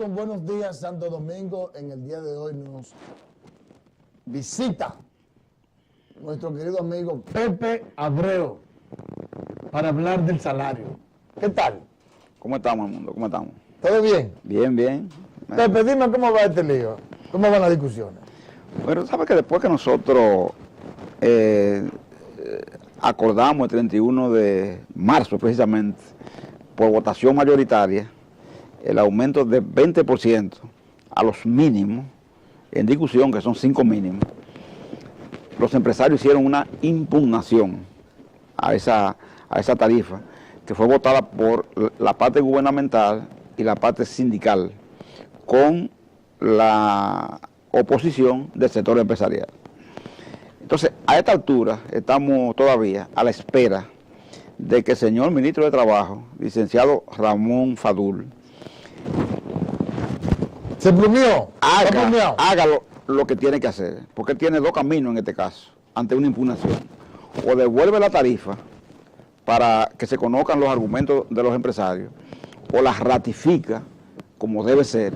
con Buenos Días Santo Domingo. En el día de hoy nos visita nuestro querido amigo Pepe Abreu para hablar del salario. ¿Qué tal? ¿Cómo estamos, mundo? ¿Cómo estamos? ¿Todo bien? Bien, bien. Pepe, dime cómo va este lío. ¿Cómo van las discusiones? Bueno, sabes que después que nosotros acordamos el 31 de marzo, precisamente, por votación mayoritaria, el aumento de 20% a los mínimos, en discusión, que son 5 mínimos, los empresarios hicieron una impugnación a esa tarifa, que fue votada por la parte gubernamental y la parte sindical, con la oposición del sector empresarial. Entonces, a esta altura, estamos todavía a la espera de que el señor ministro de Trabajo, licenciado Ramón Fadul, ¿Se plumió? haga lo que tiene que hacer, porque tiene dos caminos en este caso, ante una impugnación. O devuelve la tarifa para que se conozcan los argumentos de los empresarios, o la ratifica como debe ser,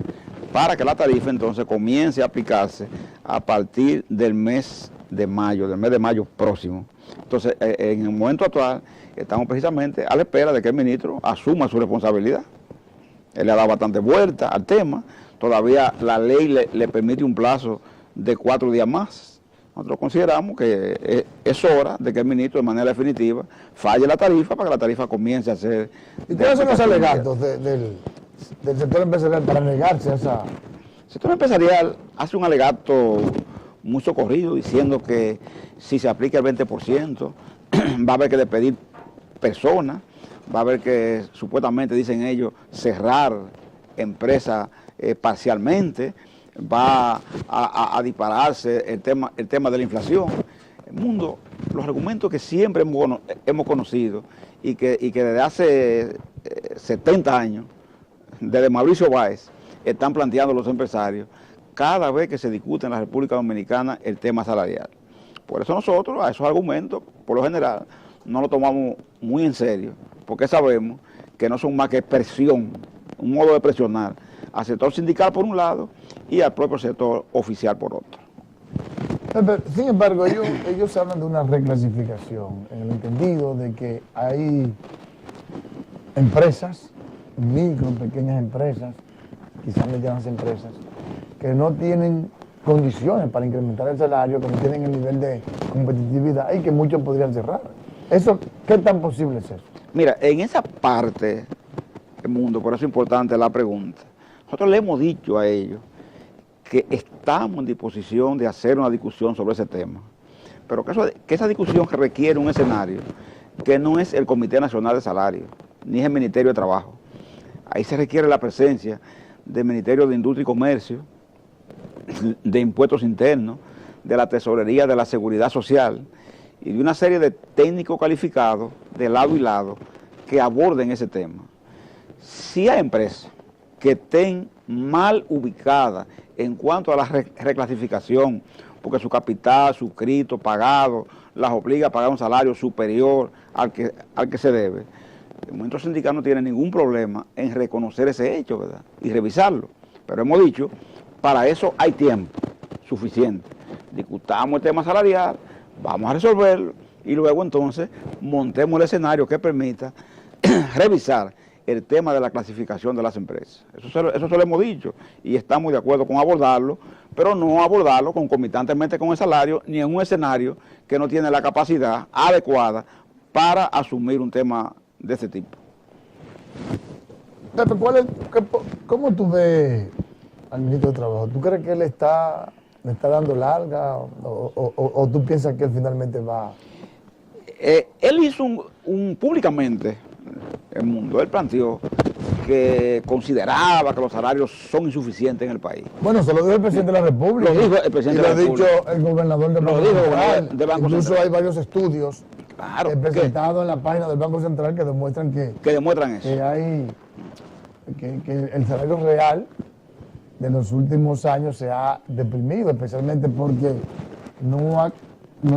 para que la tarifa entonces comience a aplicarse a partir del mes de mayo próximo. Entonces, en el momento actual, estamos precisamente a la espera de que el ministro asuma su responsabilidad. Él le ha dado bastante vuelta al tema. Todavía la ley le permite un plazo de 4 días más. Nosotros consideramos que es hora de que el ministro, de manera definitiva, falle la tarifa para que la tarifa comience a ser... ¿Y cuáles son los alegatos del sector empresarial para negarse a esa...? El sector empresarial hace un alegato muy socorrido diciendo que si se aplica el 20%, va a haber que despedir personas, va a haber que, supuestamente dicen ellos, cerrar empresas parcialmente, va a dispararse el tema de la inflación. El mundo, los argumentos que siempre hemos conocido y que desde hace 70 años, desde Mauricio Báez, están planteando los empresarios cada vez que se discute en la República Dominicana el tema salarial. Por eso nosotros a esos argumentos, por lo general, no lo tomamos muy en serio, porque sabemos que no son más que presión, un modo de presionar al sector sindical por un lado y al propio sector oficial por otro. Sin embargo, ellos hablan de una reclasificación, en el entendido de que hay empresas, micro, pequeñas empresas, quizás medianas empresas, que no tienen condiciones para incrementar el salario, que no tienen el nivel de competitividad y que muchos podrían cerrar. ¿Eso qué tan posible es eso? Mira, en esa parte del mundo, por eso es importante la pregunta, nosotros le hemos dicho a ellos que estamos en disposición de hacer una discusión sobre ese tema, pero que esa discusión requiere un escenario que no es el Comité Nacional de Salario, ni es el Ministerio de Trabajo. Ahí se requiere la presencia del Ministerio de Industria y Comercio, de Impuestos Internos, de la Tesorería de la Seguridad Social y de una serie de técnicos calificados de lado y lado que aborden ese tema. Si hay empresas que estén mal ubicadas en cuanto a la reclasificación, porque su capital, suscrito, pagado, las obliga a pagar un salario superior al que se debe, el movimiento sindical no tiene ningún problema en reconocer ese hecho, ¿verdad? Y revisarlo. Pero hemos dicho, para eso hay tiempo suficiente. Discutamos el tema salarial, vamos a resolverlo y luego entonces montemos el escenario que permita revisar el tema de la clasificación de las empresas. Eso se lo hemos dicho y estamos de acuerdo con abordarlo, pero no abordarlo concomitantemente con el salario ni en un escenario que no tiene la capacidad adecuada para asumir un tema de ese tipo. Pepe, ¿cómo tú ves al ministro de Trabajo? ¿Tú crees que le está dando larga o tú piensas que él finalmente va...? Él hizo públicamente, el mundo, él planteó que consideraba que los salarios son insuficientes en el país. Bueno, se lo dijo el presidente de la República. Lo dijo el presidente de la República. Lo ha dicho el gobernador del Banco Central. Incluso Central. hay varios estudios presentados en la página del Banco Central que demuestran eso. Que el salario real de los últimos años se ha deprimido, especialmente porque no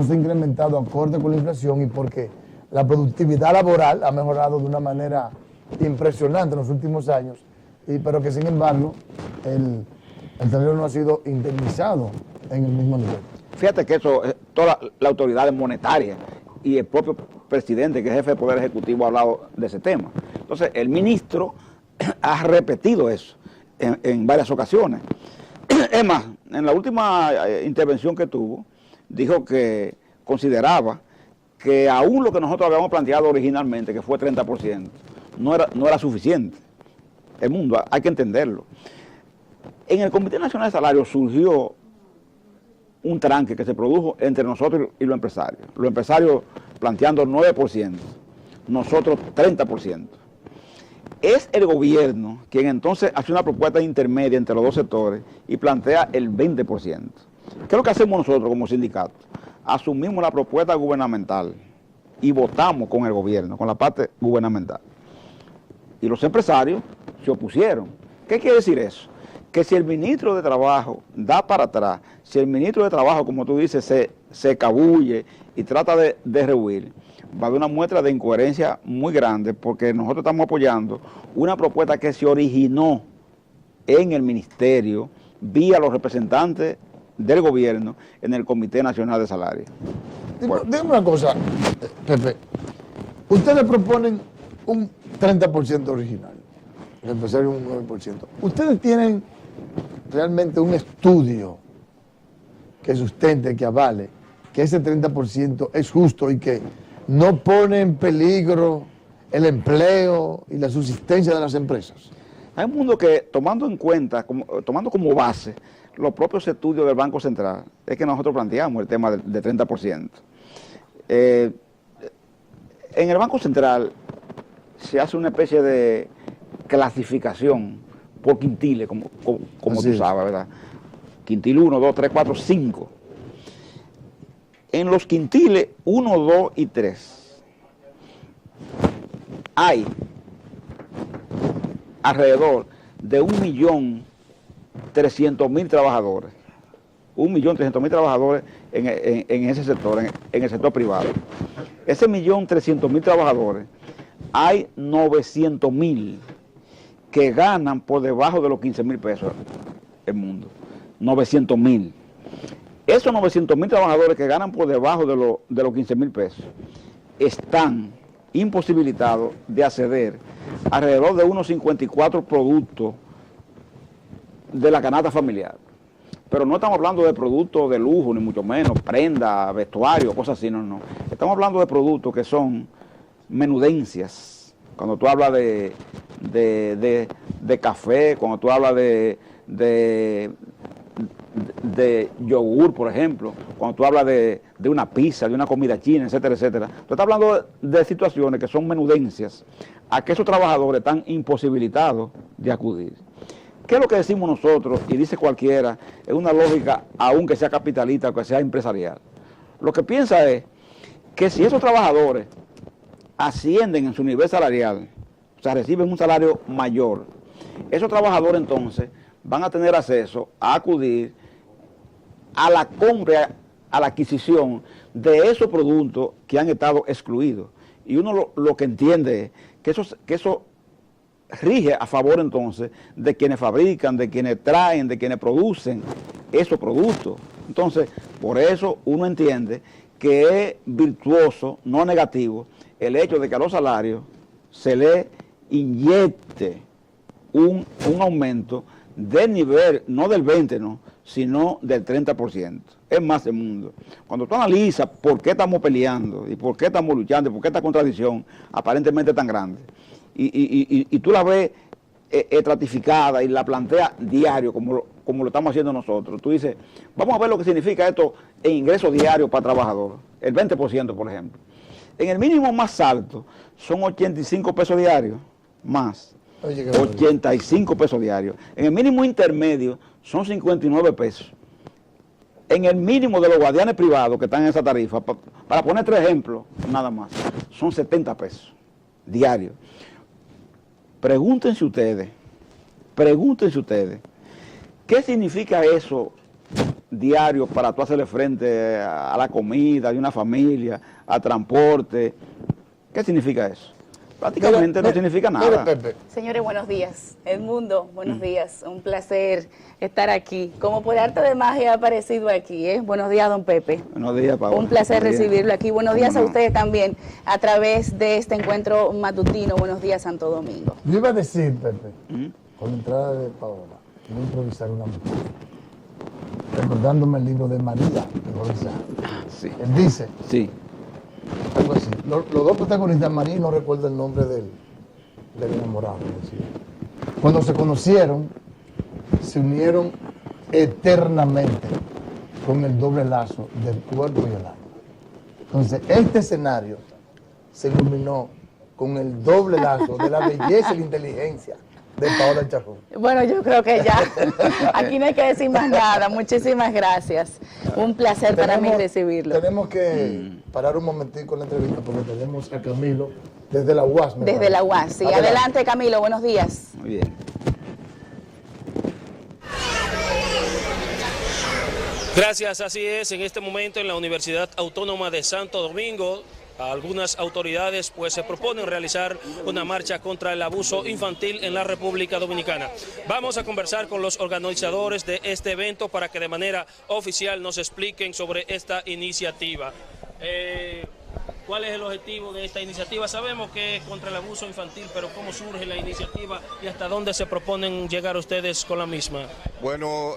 se ha incrementado acorde con la inflación y porque la productividad laboral ha mejorado de una manera impresionante en los últimos años pero que sin embargo el salario no ha sido indemnizado en el mismo nivel. Fíjate que eso, toda la autoridad monetaria y el propio presidente, que es jefe de Poder Ejecutivo, ha hablado de ese tema. Entonces, el ministro ha repetido eso en varias ocasiones. Es más, en la última intervención que tuvo, dijo que consideraba que aún lo que nosotros habíamos planteado originalmente, que fue 30%, no era suficiente. El mundo, hay que entenderlo. En el Comité Nacional de Salarios surgió un tranque que se produjo entre nosotros y los empresarios. Los empresarios planteando 9%, nosotros 30%. Es el gobierno quien entonces hace una propuesta intermedia entre los dos sectores y plantea el 20%. ¿Qué es lo que hacemos nosotros como sindicato? Asumimos la propuesta gubernamental y votamos con el gobierno, con la parte gubernamental. Y los empresarios se opusieron. ¿Qué quiere decir eso? Que si el ministro de Trabajo da para atrás, si el ministro de Trabajo, como tú dices, se cabulle y trata de rehuir, va a haber una muestra de incoherencia muy grande, porque nosotros estamos apoyando una propuesta que se originó en el ministerio vía los representantes del gobierno en el Comité Nacional de Salarios. Bueno. Dime una cosa, Pepe. Ustedes proponen un 30% original, el empresario un 9%. Ustedes tienen realmente un estudio que sustente, que avale, que ese 30% es justo y que no pone en peligro el empleo y la subsistencia de las empresas. Hay un mundo que, tomando en cuenta, tomando como base los propios estudios del Banco Central, es que nosotros planteamos el tema de 30%. En el Banco Central se hace una especie de clasificación por quintiles, como tú sabes, ¿verdad? Quintil 1, 2, 3, 4, 5. En los quintiles 1, 2 y 3 hay alrededor de 1.300.000 trabajadores. 1.300.000 trabajadores en ese sector, en el sector privado. Ese 1.300.000 trabajadores, hay 900.000 que ganan por debajo de los 15.000 pesos el mundo. 900.000. Esos 900.000 trabajadores que ganan por debajo de los 15.000 pesos están imposibilitados de acceder a alrededor de unos 54 productos de la canasta familiar. Pero no estamos hablando de productos de lujo, ni mucho menos, prenda, vestuario, cosas así, no. Estamos hablando de productos que son menudencias. Cuando tú hablas de café, cuando tú hablas de yogur, por ejemplo, cuando tú hablas de una pizza, de una comida china, etcétera, etcétera. Tú estás hablando de situaciones que son menudencias a que esos trabajadores están imposibilitados de acudir. ¿Qué es lo que decimos nosotros? Y dice cualquiera, es una lógica, aunque sea capitalista, que sea empresarial. Lo que piensa es que si esos trabajadores ascienden en su nivel salarial, o sea, reciben un salario mayor, esos trabajadores entonces van a tener acceso a acudir a la compra, a la adquisición de esos productos que han estado excluidos. Y uno lo que entiende es que eso rige a favor entonces de quienes fabrican, de quienes traen, de quienes producen esos productos. Entonces, por eso uno entiende que es virtuoso, no negativo, el hecho de que a los salarios se le inyecte un aumento del nivel, no del 20%, no, sino del 30%. Es más el mundo. Cuando tú analizas por qué estamos peleando y por qué estamos luchando y por qué esta contradicción aparentemente tan grande, y tú la ves estratificada y la planteas diario como lo estamos haciendo nosotros, tú dices, vamos a ver lo que significa esto en ingresos diarios para trabajadores, el 20%, por ejemplo. En el mínimo más alto son 85 pesos diarios, más. Oye, 85 pesos diarios. En el mínimo intermedio son 59 pesos. En el mínimo de los guardianes privados que están en esa tarifa, para poner 3 ejemplos, nada más, son 70 pesos diarios. Pregúntense ustedes, ¿qué significa eso diario para tú hacerle frente a la comida de una familia, al transporte? ¿Qué significa eso? prácticamente no significa nada. Mira, Pepe. Señores, buenos días. Edmundo, buenos días. Un placer estar aquí. Como por arte de magia ha aparecido aquí, ¿eh? Buenos días, don Pepe. Buenos días, Paola. Un placer Buenos días. recibirlo aquí. Buenos días a No. ustedes también a través de este encuentro matutino. Buenos días, Santo Domingo. Yo iba a decir, Pepe, con la entrada de Paola, voy a improvisar una música. Recordándome el libro de María de Lorenza. Sí. Él dice, Sí. algo así. Los dos protagonistas, María, no recuerdo el nombre del enamorado. Decía. Cuando se conocieron, se unieron eternamente con el doble lazo del cuerpo y el alma. Entonces, este escenario se iluminó con el doble lazo de la belleza y la inteligencia de Paola Chajón. Bueno, yo creo que ya aquí no hay que decir más nada. Muchísimas gracias. Un placer para mí recibirlo. Tenemos que parar un momentico en la entrevista porque tenemos a Camilo desde la UAS. Desde la UAS. Sí. Adelante, Camilo. Buenos días. Muy bien. Gracias, así es. En este momento en la Universidad Autónoma de Santo Domingo, algunas autoridades pues se proponen realizar una marcha contra el abuso infantil en la República Dominicana. Vamos a conversar con los organizadores de este evento para que de manera oficial nos expliquen sobre esta iniciativa. ¿Cuál es el objetivo de esta iniciativa? Sabemos que es contra el abuso infantil, pero ¿cómo surge la iniciativa y hasta dónde se proponen llegar ustedes con la misma? Bueno,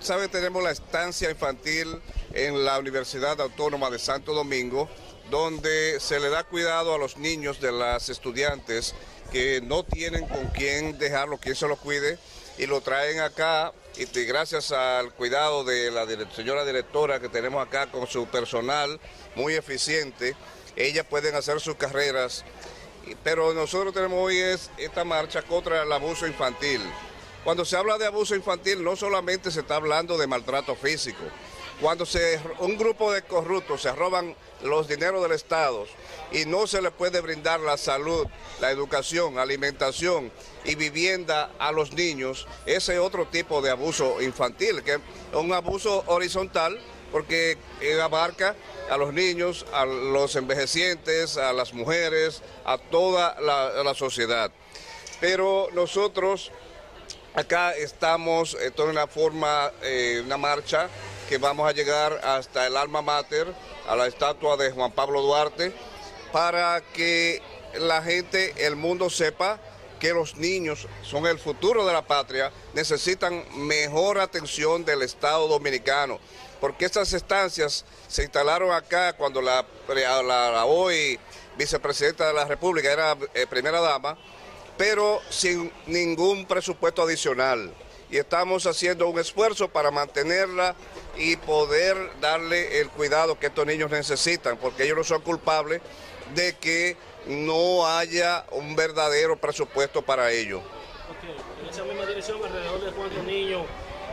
sabe, tenemos la estancia infantil en la Universidad Autónoma de Santo Domingo, donde se le da cuidado a los niños de las estudiantes que no tienen con quién dejarlo, quien se lo cuide, y lo traen acá, y gracias al cuidado de la señora directora que tenemos acá con su personal muy eficiente, ellas pueden hacer sus carreras, pero nosotros tenemos hoy esta marcha contra el abuso infantil. Cuando se habla de abuso infantil no solamente se está hablando de maltrato físico. Cuando un grupo de corruptos se roban los dineros del Estado y no se le puede brindar la salud, la educación, alimentación y vivienda a los niños, ese es otro tipo de abuso infantil, que es un abuso horizontal porque abarca a los niños, a los envejecientes, a las mujeres, a toda la sociedad. Pero nosotros acá estamos en una forma, una marcha que vamos a llegar hasta el alma mater, a la estatua de Juan Pablo Duarte, para que la gente, el mundo sepa que los niños son el futuro de la patria, necesitan mejor atención del Estado dominicano, porque estas estancias se instalaron acá cuando la hoy vicepresidenta de la República era primera dama, pero sin ningún presupuesto adicional. Y estamos haciendo un esfuerzo para mantenerla y poder darle el cuidado que estos niños necesitan, porque ellos no son culpables de que no haya un verdadero presupuesto para ellos. Ok, en esa misma dirección, alrededor de cuántos niños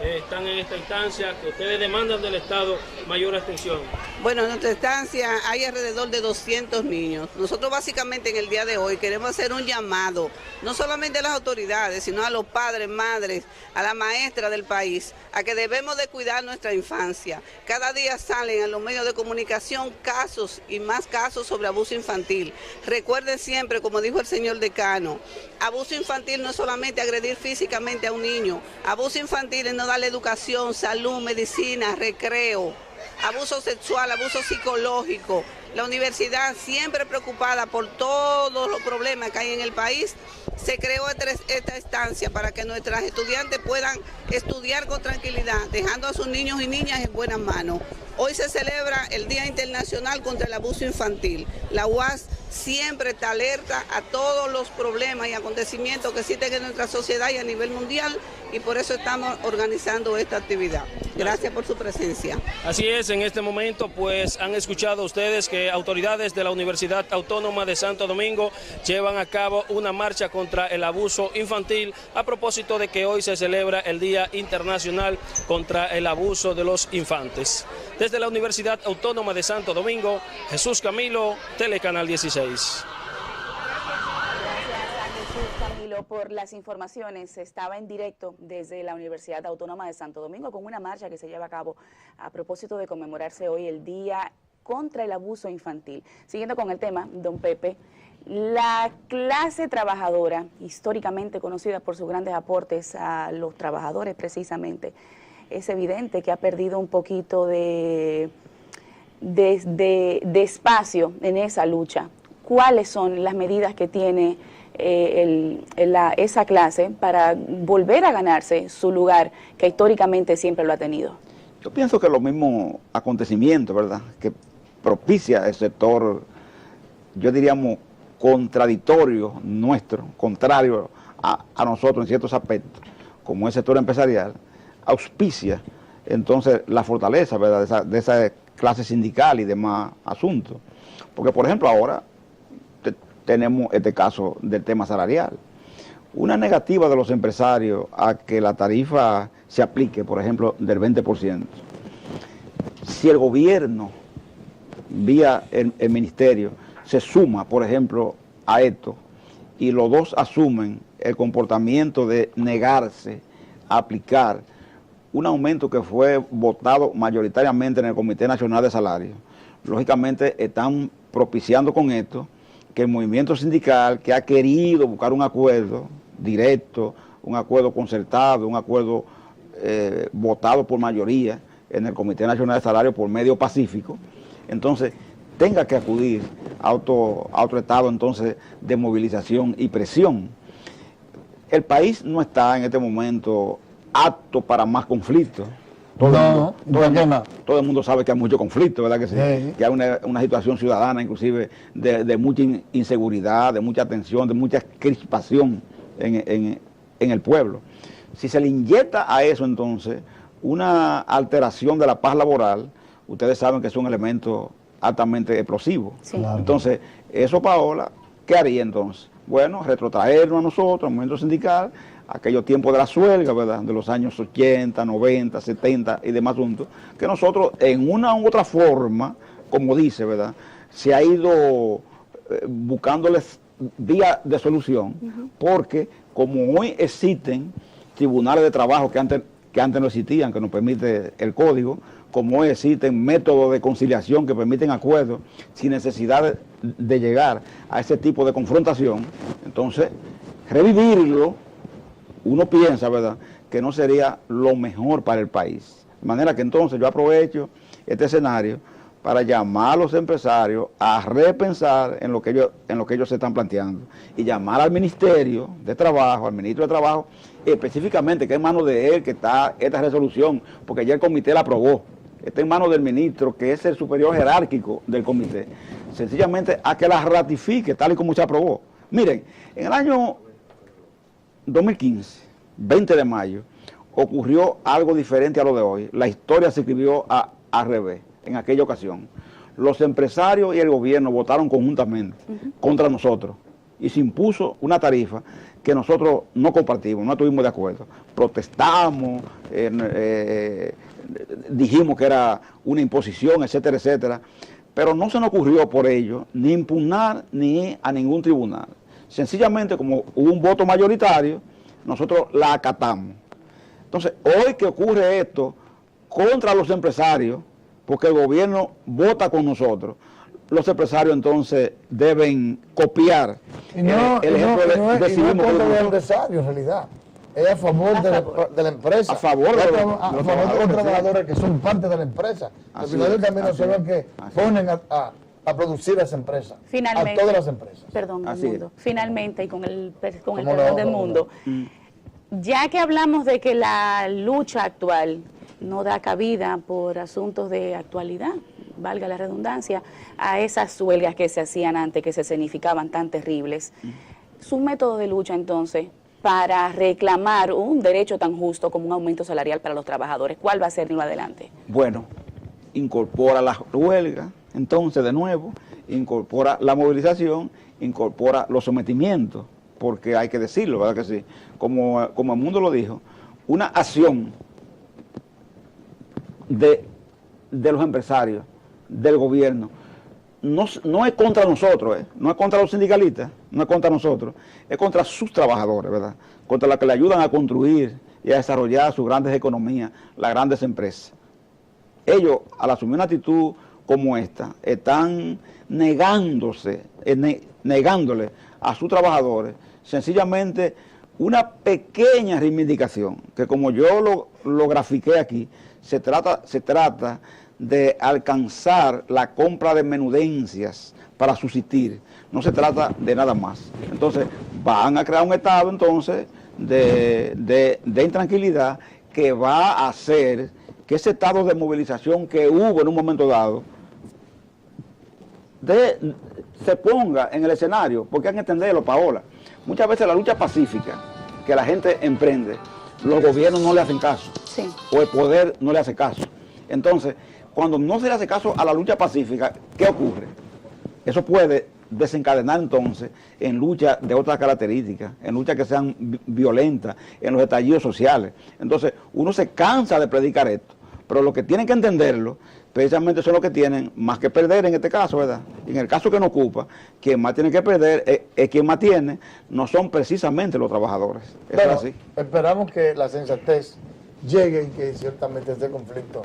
están en esta instancia, que ustedes demandan del Estado mayor atención. Bueno, en nuestra estancia hay alrededor de 200 niños. Nosotros básicamente en el día de hoy queremos hacer un llamado, no solamente a las autoridades, sino a los padres, madres, a la maestra del país, a que debemos de cuidar nuestra infancia. Cada día salen en los medios de comunicación casos y más casos sobre abuso infantil. Recuerden siempre, como dijo el señor decano, abuso infantil no es solamente agredir físicamente a un niño, abuso infantil es no darle educación, salud, medicina, recreo, abuso sexual, abuso psicológico. La universidad, siempre preocupada por todos los problemas que hay en el país, se creó esta estancia para que nuestras estudiantes puedan estudiar con tranquilidad, dejando a sus niños y niñas en buenas manos. Hoy se celebra el Día Internacional contra el Abuso Infantil. La UAS siempre está alerta a todos los problemas y acontecimientos que existen en nuestra sociedad y a nivel mundial, y por eso estamos organizando esta actividad. Gracias por su presencia. Así es, en este momento pues han escuchado ustedes que autoridades de la Universidad Autónoma de Santo Domingo llevan a cabo una marcha contra el abuso infantil a propósito de que hoy se celebra el Día Internacional contra el Abuso de los Infantes. Desde la Universidad Autónoma de Santo Domingo, Jesús Camilo, Telecanal 16. Camilo, por las informaciones. Estaba en directo desde la Universidad Autónoma de Santo Domingo con una marcha que se lleva a cabo a propósito de conmemorarse hoy el Día contra el Abuso Infantil. Siguiendo con el tema, don Pepe, La clase trabajadora, históricamente conocida por sus grandes aportes a los trabajadores precisamente, es evidente que ha perdido un poquito de espacio en esa lucha. ¿Cuáles son las medidas que tiene esa clase para volver a ganarse su lugar que históricamente siempre lo ha tenido? Yo pienso que los mismos acontecimientos, ¿verdad?, que propicia el sector, yo diríamos, contradictorio nuestro, contrario a nosotros en ciertos aspectos, como el sector empresarial, auspicia entonces la fortaleza, ¿verdad?, de esa clase sindical y demás asuntos. Porque, por ejemplo, ahora tenemos este caso del tema salarial. Una negativa de los empresarios a que la tarifa se aplique, por ejemplo, del 20%. Si el gobierno, vía el ministerio, se suma, por ejemplo, a esto, y los dos asumen el comportamiento de negarse a aplicar un aumento que fue votado mayoritariamente en el Comité Nacional de Salarios, lógicamente están propiciando con esto que el movimiento sindical, que ha querido buscar un acuerdo directo, un acuerdo concertado, un acuerdo votado por mayoría en el Comité Nacional de Salarios por medio pacífico, entonces tenga que acudir a otro estado entonces de movilización y presión. El país no está en este momento apto para más conflictos. Todo el mundo sabe que hay mucho conflicto, ¿verdad que sí? Que hay una situación ciudadana, inclusive, de mucha inseguridad, de mucha tensión, de mucha crispación en el pueblo. Si se le inyecta a eso, entonces, una alteración de la paz laboral, ustedes saben que es un elemento altamente explosivo. Sí. Claro. Entonces, eso, Paola, ¿qué haría entonces? Bueno, retrotraernos a nosotros, al movimiento sindical, aquellos tiempos de la huelga, ¿verdad?, de los años 80, 90, 70 y demás asuntos, que nosotros en una u otra forma, como dice, ¿verdad?, se ha ido buscándoles vía de solución, porque como hoy existen tribunales de trabajo que antes no existían, que nos permite el código, como hoy existen métodos de conciliación que permiten acuerdos sin necesidad de llegar a ese tipo de confrontación, entonces revivirlo, uno piensa, ¿verdad?, que no sería lo mejor para el país. De manera que entonces yo aprovecho este escenario para llamar a los empresarios a repensar en lo que ellos se están planteando y llamar al Ministerio de Trabajo, al Ministro de Trabajo, específicamente, que es en manos de él que está esta resolución, porque ya el comité la aprobó, está en manos del ministro, que es el superior jerárquico del comité, sencillamente a que la ratifique tal y como se aprobó. Miren, en el año 2015, 20 de mayo, ocurrió algo diferente a lo de hoy. La historia se escribió al revés en aquella ocasión. Los empresarios y el gobierno votaron conjuntamente contra nosotros y se impuso una tarifa que nosotros no compartimos, no estuvimos de acuerdo. Protestamos, dijimos que era una imposición, etcétera, etcétera, pero no se nos ocurrió por ello ni impugnar ni ir a ningún tribunal. Sencillamente, como hubo un voto mayoritario, nosotros la acatamos. Entonces, hoy que ocurre esto contra los empresarios, porque el gobierno vota con nosotros, los empresarios entonces deben copiar el ejemplo de civismo. No es contra los empresarios, en realidad. Es a favor de la empresa. A favor de los trabajadores que son parte de la empresa. Los trabajadores también son los que ponen a producir a esa empresa, finalmente, a todas las empresas. Perdón, Mundo. Finalmente, y con el perdón del Mundo, ya que hablamos de que la lucha actual no da cabida por asuntos de actualidad, valga la redundancia, a esas huelgas que se hacían antes, que se escenificaban tan terribles, su método de lucha entonces para reclamar un derecho tan justo como un aumento salarial para los trabajadores, ¿cuál va a ser en lo adelante? Bueno, incorpora la huelga, entonces de nuevo, incorpora la movilización, incorpora los sometimientos, porque hay que decirlo, ¿verdad que sí? Como el Mundo lo dijo, una acción de los empresarios, del gobierno, no es contra nosotros, no es contra los sindicalistas, no es contra nosotros, es contra sus trabajadores, ¿verdad? Contra los que le ayudan a construir y a desarrollar sus grandes economías, las grandes empresas. Ellos, al asumir una actitud como esta están negándole a sus trabajadores sencillamente una pequeña reivindicación, que como yo lo grafiqué aquí, se trata de alcanzar la compra de menudencias para subsistir, no se trata de nada más. Entonces van a crear un estado entonces de intranquilidad que va a hacer que ese estado de movilización que hubo en un momento dado se ponga en el escenario, porque hay que entenderlo, Paola. Muchas veces la lucha pacífica que la gente emprende, los gobiernos no le hacen caso, Sí. o el poder no le hace caso. Entonces, cuando no se le hace caso a la lucha pacífica, ¿qué ocurre? Eso puede desencadenar entonces en luchas de otras características, en luchas que sean violentas, en los estallidos sociales. Entonces, uno se cansa de predicar esto, pero los que tienen que entenderlo, precisamente son los que tienen más que perder en este caso, ¿verdad? Y en el caso que nos ocupa, quien más tiene que perder es quien más tiene, no son precisamente los trabajadores. Eso Bueno, es así. esperamos que la sensatez llegue y que ciertamente este conflicto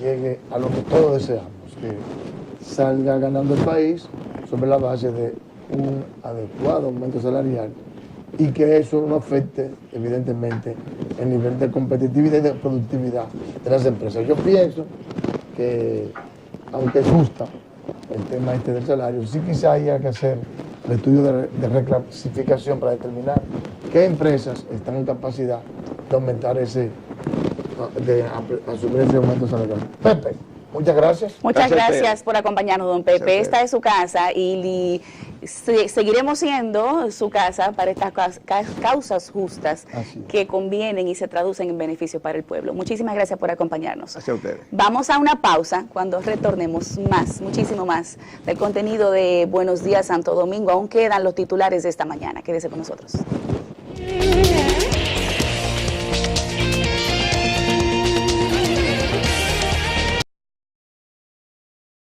llegue a lo que todos deseamos, que salga ganando el país sobre la base de un adecuado aumento salarial y que eso no afecte evidentemente el nivel de competitividad y de productividad de las empresas. Yo pienso que, aunque es justa el tema este del salario, sí quizá haya que hacer el estudio de reclasificación para determinar qué empresas están en capacidad de aumentar de asumir ese aumento salarial. Pepe, muchas gracias. Muchas Gracias, gracias por acompañarnos, don Pepe. Gracias. Esta es su casa y seguiremos siendo su casa para estas causas justas Así es. que convienen y se traducen en beneficio para el pueblo. Muchísimas gracias por acompañarnos. Hacia ustedes. Vamos a una pausa. Cuando retornemos muchísimo más del contenido de Buenos Días Santo Domingo. Aún quedan los titulares de esta mañana. Quédese con nosotros.